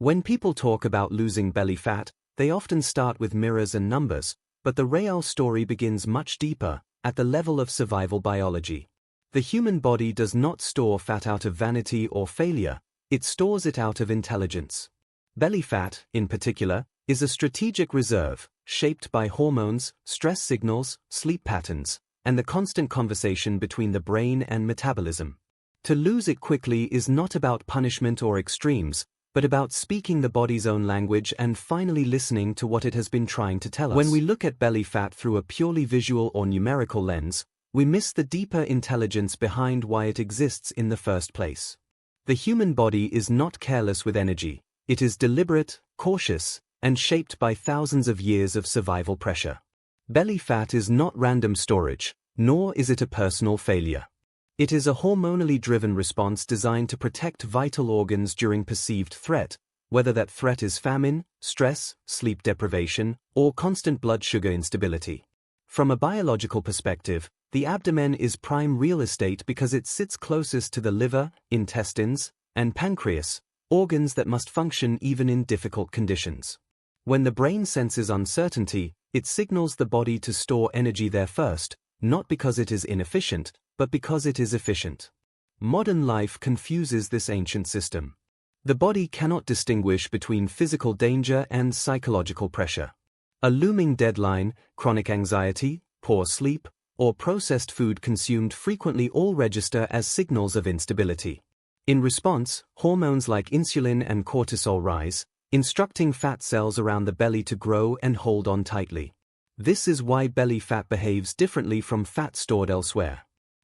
When people talk about losing belly fat, they often start with mirrors and numbers, but the real story begins much deeper, at the level of survival biology. The human body does not store fat out of vanity or failure, it stores it out of intelligence. Belly fat, in particular, is a strategic reserve, shaped by hormones, stress signals, sleep patterns, and the constant conversation between the brain and metabolism. To lose it quickly is not about punishment or extremes, but about speaking the body's own language and finally listening to what it has been trying to tell us. When we look at belly fat through a purely visual or numerical lens, we miss the deeper intelligence behind why it exists in the first place. The human body is not careless with energy, it is deliberate, cautious, and shaped by thousands of years of survival pressure. Belly fat is not random storage, nor is it a personal failure. It is a hormonally driven response designed to protect vital organs during perceived threat, whether that threat is famine, stress, sleep deprivation, or constant blood sugar instability. From a biological perspective, the abdomen is prime real estate because it sits closest to the liver, intestines, and pancreas, organs that must function even in difficult conditions. When the brain senses uncertainty, it signals the body to store energy there first, not because it is inefficient, but because it is efficient. Modern life confuses this ancient system. The body cannot distinguish between physical danger and psychological pressure. A looming deadline, chronic anxiety, poor sleep, or processed food consumed frequently all register as signals of instability. In response, hormones like insulin and cortisol rise, instructing fat cells around the belly to grow and hold on tightly. This is why belly fat behaves differently from fat stored elsewhere.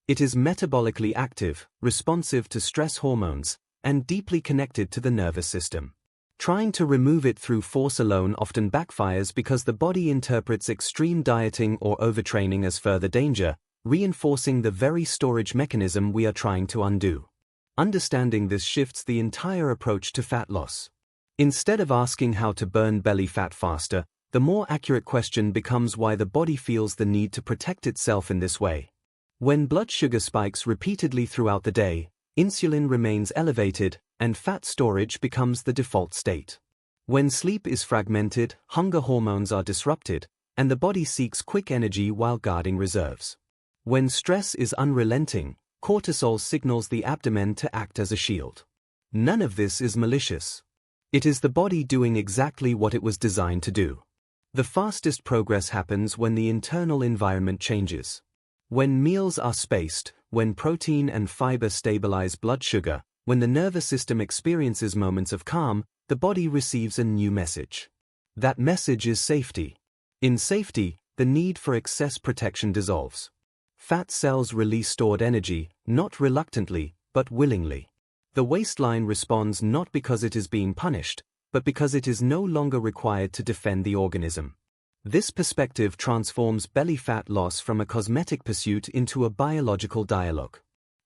It is metabolically active, responsive to stress hormones, and deeply connected to the nervous system. Trying to remove it through force alone often backfires because the body interprets extreme dieting or overtraining as further danger, reinforcing the very storage mechanism we are trying to undo. Understanding this shifts the entire approach to fat loss. Instead of asking how to burn belly fat faster, the more accurate question becomes why the body feels the need to protect itself in this way. When blood sugar spikes repeatedly throughout the day, insulin remains elevated, and fat storage becomes the default state. When sleep is fragmented, hunger hormones are disrupted, and the body seeks quick energy while guarding reserves. When stress is unrelenting, cortisol signals the abdomen to act as a shield. None of this is malicious. It is the body doing exactly what it was designed to do. The fastest progress happens when the internal environment changes. When meals are spaced, when protein and fiber stabilize blood sugar, when the nervous system experiences moments of calm, the body receives a new message. That message is safety. In safety, the need for excess protection dissolves. Fat cells release stored energy, not reluctantly, but willingly. The waistline responds not because it is being punished, but because it is no longer required to defend the organism. This perspective transforms belly fat loss from a cosmetic pursuit into a biological dialogue.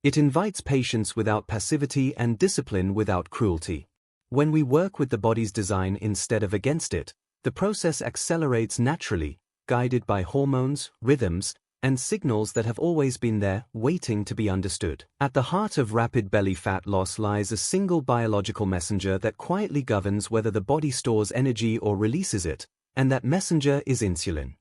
It invites patience without passivity and discipline without cruelty. When we work with the body's design instead of against it, the process accelerates naturally, guided by hormones, rhythms, and signals that have always been there, waiting to be understood. At the heart of rapid belly fat loss lies a single biological messenger that quietly governs whether the body stores energy or releases it, and that messenger is insulin.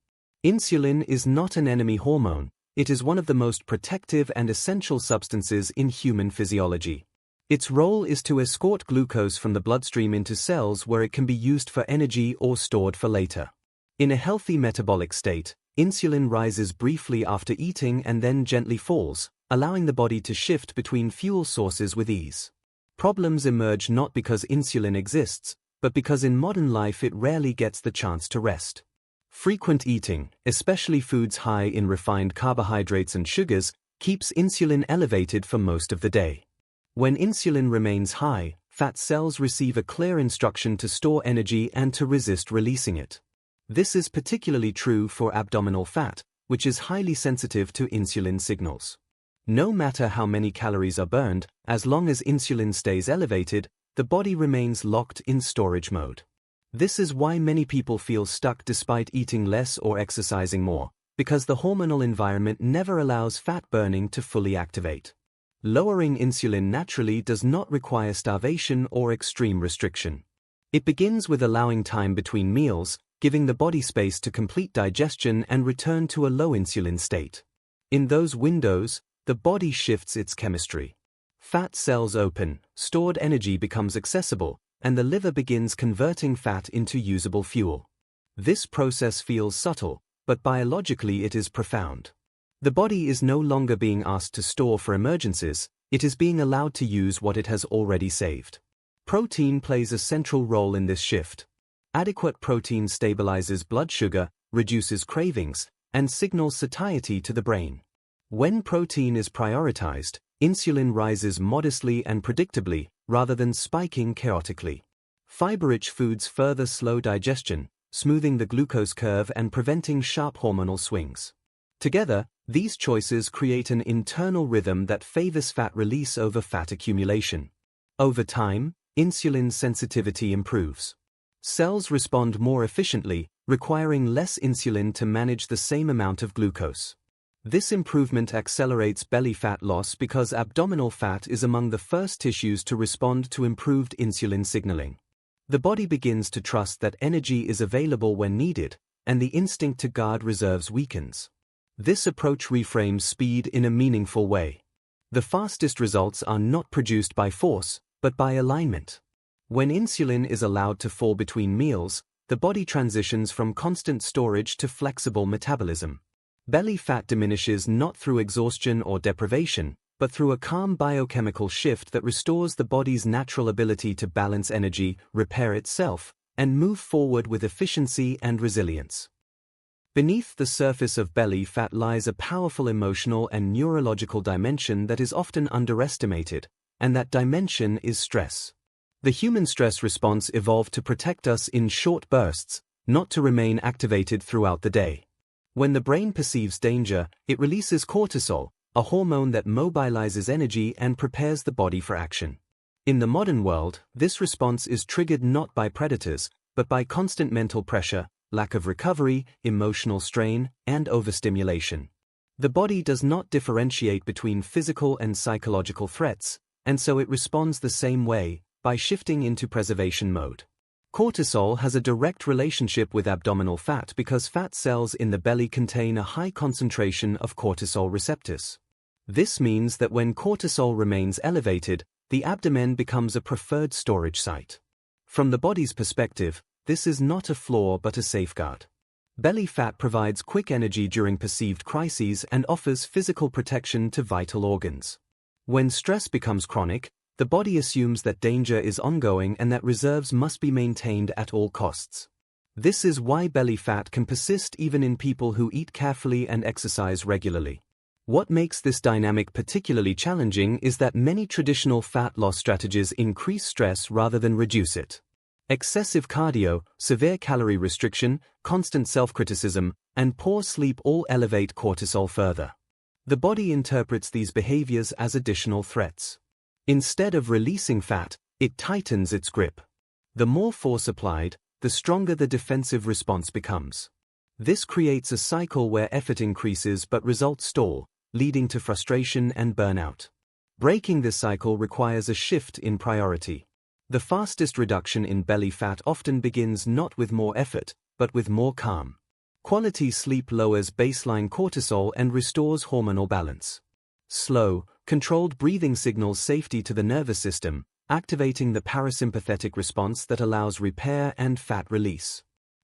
Insulin is not an enemy hormone, it is one of the most protective and essential substances in human physiology. Its role is to escort glucose from the bloodstream into cells where it can be used for energy or stored for later. In a healthy metabolic state, insulin rises briefly after eating and then gently falls, allowing the body to shift between fuel sources with ease. Problems emerge not because insulin exists, but because in modern life it rarely gets the chance to rest. Frequent eating, especially foods high in refined carbohydrates and sugars, keeps insulin elevated for most of the day. When insulin remains high, fat cells receive a clear instruction to store energy and to resist releasing it. This is particularly true for abdominal fat, which is highly sensitive to insulin signals. No matter how many calories are burned, as long as insulin stays elevated, the body remains locked in storage mode. This is why many people feel stuck despite eating less or exercising more, because the hormonal environment never allows fat burning to fully activate. Lowering insulin naturally does not require starvation or extreme restriction. It begins with allowing time between meals, giving the body space to complete digestion and return to a low insulin state. In those windows, the body shifts its chemistry. Fat cells open, stored energy becomes accessible, and the liver begins converting fat into usable fuel. This process feels subtle, but biologically it is profound. The body is no longer being asked to store for emergencies, it is being allowed to use what it has already saved. Protein plays a central role in this shift. Adequate protein stabilizes blood sugar, reduces cravings, and signals satiety to the brain. When protein is prioritized, insulin rises modestly and predictably, rather than spiking chaotically. Fiber-rich foods further slow digestion, smoothing the glucose curve and preventing sharp hormonal swings. Together, these choices create an internal rhythm that favors fat release over fat accumulation. Over time, insulin sensitivity improves. Cells respond more efficiently, requiring less insulin to manage the same amount of glucose. This improvement accelerates belly fat loss because abdominal fat is among the first tissues to respond to improved insulin signaling. The body begins to trust that energy is available when needed, and the instinct to guard reserves weakens. This approach reframes speed in a meaningful way. The fastest results are not produced by force, but by alignment. When insulin is allowed to fall between meals, the body transitions from constant storage to flexible metabolism. Belly fat diminishes not through exhaustion or deprivation, but through a calm biochemical shift that restores the body's natural ability to balance energy, repair itself, and move forward with efficiency and resilience. Beneath the surface of belly fat lies a powerful emotional and neurological dimension that is often underestimated, and that dimension is stress. The human stress response evolved to protect us in short bursts, not to remain activated throughout the day. When the brain perceives danger, it releases cortisol, a hormone that mobilizes energy and prepares the body for action. In the modern world, this response is triggered not by predators, but by constant mental pressure, lack of recovery, emotional strain, and overstimulation. The body does not differentiate between physical and psychological threats, and so it responds the same way, by shifting into preservation mode. Cortisol has a direct relationship with abdominal fat because fat cells in the belly contain a high concentration of cortisol receptors. This means that when cortisol remains elevated, the abdomen becomes a preferred storage site. From the body's perspective, this is not a flaw but a safeguard. Belly fat provides quick energy during perceived crises and offers physical protection to vital organs. When stress becomes chronic, the body assumes that danger is ongoing and that reserves must be maintained at all costs. This is why belly fat can persist even in people who eat carefully and exercise regularly. What makes this dynamic particularly challenging is that many traditional fat loss strategies increase stress rather than reduce it. Excessive cardio, severe calorie restriction, constant self-criticism, and poor sleep all elevate cortisol further. The body interprets these behaviors as additional threats. Instead of releasing fat, it tightens its grip. The more force applied, the stronger the defensive response becomes. This creates a cycle where effort increases but results stall, leading to frustration and burnout. Breaking this cycle requires a shift in priority. The fastest reduction in belly fat often begins not with more effort, but with more calm. Quality sleep lowers baseline cortisol and restores hormonal balance. Slow, controlled breathing signals safety to the nervous system, activating the parasympathetic response that allows repair and fat release.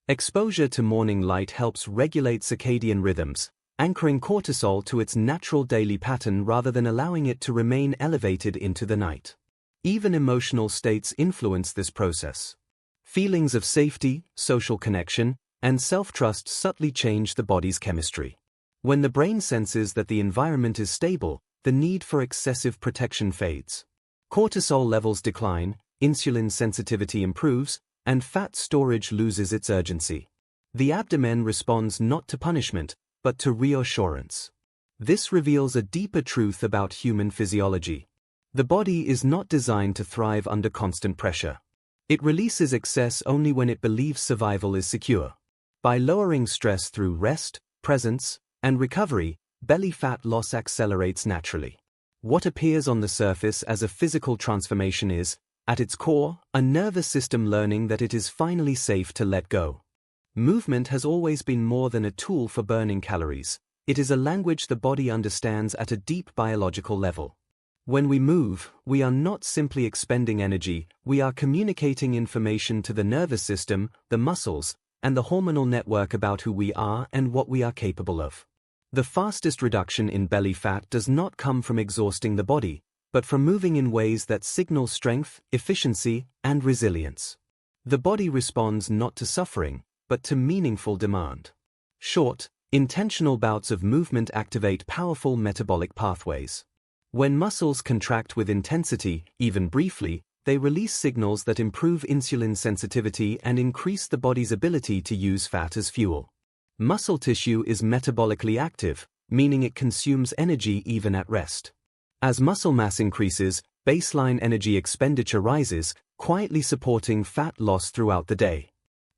Exposure to morning light helps regulate circadian rhythms, anchoring cortisol to its natural daily pattern rather than allowing it to remain elevated into the night. Even emotional states influence this process. Feelings of safety, social connection, and self-trust subtly change the body's chemistry. When the brain senses that the environment is stable, the need for excessive protection fades. Cortisol levels decline, insulin sensitivity improves, and fat storage loses its urgency. The abdomen responds not to punishment, but to reassurance. This reveals a deeper truth about human physiology. The body is not designed to thrive under constant pressure. It releases excess only when it believes survival is secure. By lowering stress through rest, presence, and recovery, belly fat loss accelerates naturally. What appears on the surface as a physical transformation is, At its core, a nervous system learning that it is finally safe to let go. Movement has always been more than a tool for burning calories. It is a language the body understands at a deep biological level. When we move, we are not simply expending energy, we are communicating information to the nervous system, the muscles, and the hormonal network about who we are and what we are capable of. The fastest reduction in belly fat does not come from exhausting the body, but from moving in ways that signal strength, efficiency, and resilience. The body responds not to suffering, but to meaningful demand. Short, intentional bouts of movement activate powerful metabolic pathways. When muscles contract with intensity, even briefly, they release signals that improve insulin sensitivity and increase the body's ability to use fat as fuel. Muscle tissue is metabolically active, meaning it consumes energy even at rest. As muscle mass increases, baseline energy expenditure rises, quietly supporting fat loss throughout the day.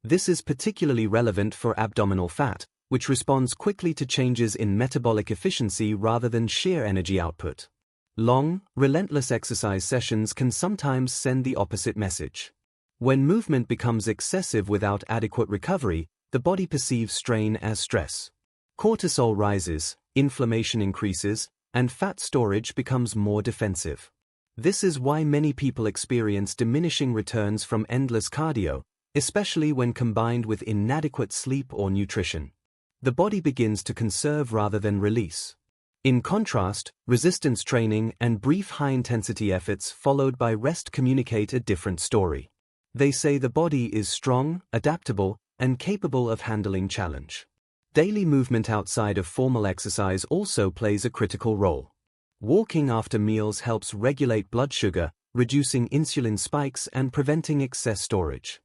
This is particularly relevant for abdominal fat, which responds quickly to changes in metabolic efficiency rather than sheer energy output. Long, relentless exercise sessions can sometimes send the opposite message. When movement becomes excessive without adequate recovery, the body perceives strain as stress. Cortisol rises, inflammation increases, and fat storage becomes more defensive. This is why many people experience diminishing returns from endless cardio, especially when combined with inadequate sleep or nutrition. The body begins to conserve rather than release. In contrast, resistance training and brief high-intensity efforts followed by rest communicate a different story. They say the body is strong, adaptable, and capable of handling challenge. Daily movement outside of formal exercise also plays a critical role. Walking after meals helps regulate blood sugar, reducing insulin spikes and preventing excess storage.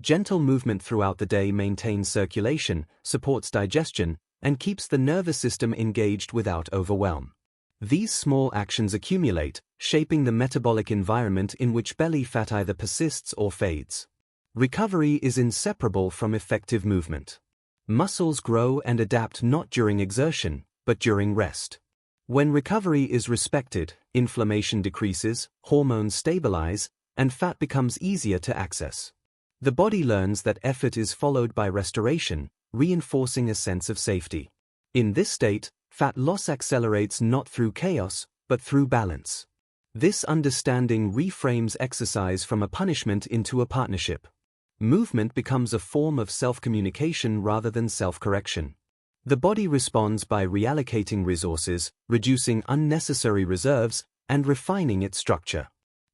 Gentle movement throughout the day maintains circulation, supports digestion, and keeps the nervous system engaged without overwhelm. These small actions accumulate, shaping the metabolic environment in which belly fat either persists or fades. Recovery is inseparable from effective movement. Muscles grow and adapt not during exertion, but during rest. When recovery is respected, inflammation decreases, hormones stabilize, and fat becomes easier to access. The body learns that effort is followed by restoration, reinforcing a sense of safety. In this state, fat loss accelerates not through chaos, but through balance. This understanding reframes exercise from a punishment into a partnership. Movement becomes a form of self-communication rather than self-correction. The body responds by reallocating resources, reducing unnecessary reserves, and refining its structure.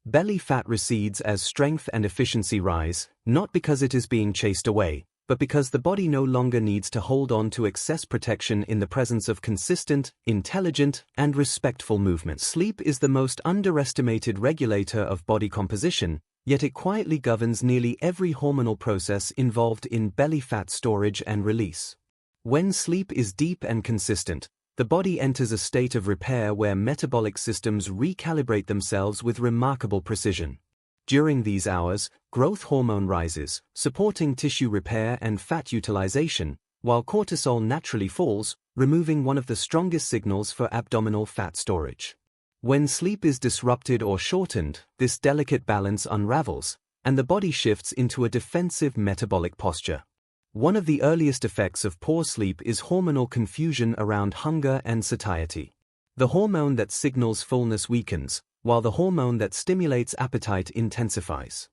Belly fat recedes as strength and efficiency rise, not because it is being chased away, but because the body no longer needs to hold on to excess protection in the presence of consistent, intelligent, and respectful movement. Sleep is the most underestimated regulator of body composition, yet it quietly governs nearly every hormonal process involved in belly fat storage and release. When sleep is deep and consistent, the body enters a state of repair where metabolic systems recalibrate themselves with remarkable precision. During these hours, growth hormone rises, supporting tissue repair and fat utilization, while cortisol naturally falls, removing one of the strongest signals for abdominal fat storage. When sleep is disrupted or shortened, this delicate balance unravels, and the body shifts into a defensive metabolic posture. One of the earliest effects of poor sleep is hormonal confusion around hunger and satiety. The hormone that signals fullness weakens, while the hormone that stimulates appetite intensifies.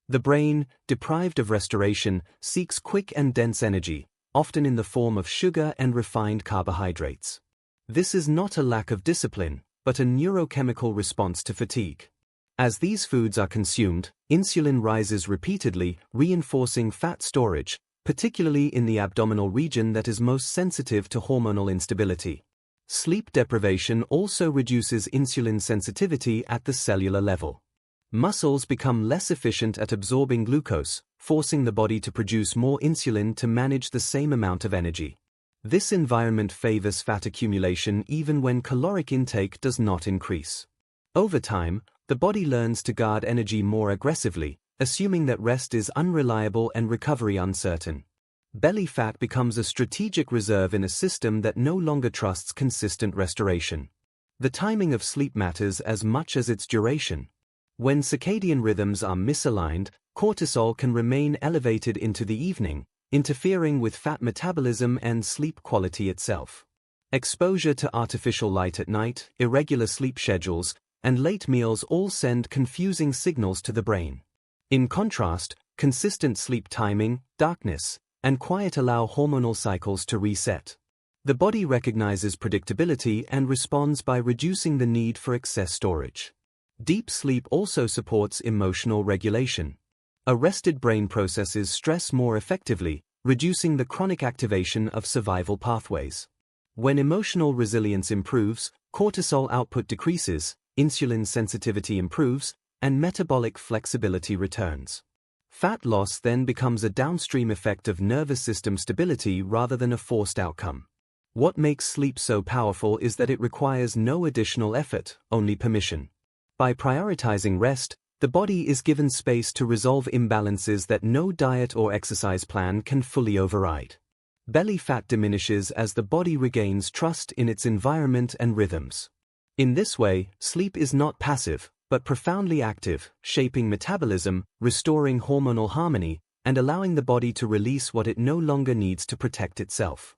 The brain, deprived of restoration, seeks quick and dense energy, often in the form of sugar and refined carbohydrates. This is not a lack of discipline, but a neurochemical response to fatigue. As these foods are consumed, insulin rises repeatedly, reinforcing fat storage, particularly in the abdominal region that is most sensitive to hormonal instability. Sleep deprivation also reduces insulin sensitivity at the cellular level. Muscles become less efficient at absorbing glucose, forcing the body to produce more insulin to manage the same amount of energy. This environment favors fat accumulation even when caloric intake does not increase. Over time, the body learns to guard energy more aggressively, assuming that rest is unreliable and recovery uncertain. Belly fat becomes a strategic reserve in a system that no longer trusts consistent restoration. The timing of sleep matters as much as its duration. When circadian rhythms are misaligned, cortisol can remain elevated into the evening, interfering with fat metabolism and sleep quality itself. Exposure to artificial light at night, irregular sleep schedules, and late meals all send confusing signals to the brain. In contrast, consistent sleep timing, darkness, and quiet allow hormonal cycles to reset. The body recognizes predictability and responds by reducing the need for excess storage. Deep sleep also supports emotional regulation. A rested brain processes stress more effectively, reducing the chronic activation of survival pathways. When emotional resilience improves, cortisol output decreases, insulin sensitivity improves, and metabolic flexibility returns. Fat loss then becomes a downstream effect of nervous system stability rather than a forced outcome. What makes sleep so powerful is that it requires no additional effort, only permission. By prioritizing rest, the body is given space to resolve imbalances that no diet or exercise plan can fully override. Belly fat diminishes as the body regains trust in its environment and rhythms. In this way, sleep is not passive, but profoundly active, shaping metabolism, restoring hormonal harmony, and allowing the body to release what it no longer needs to protect itself.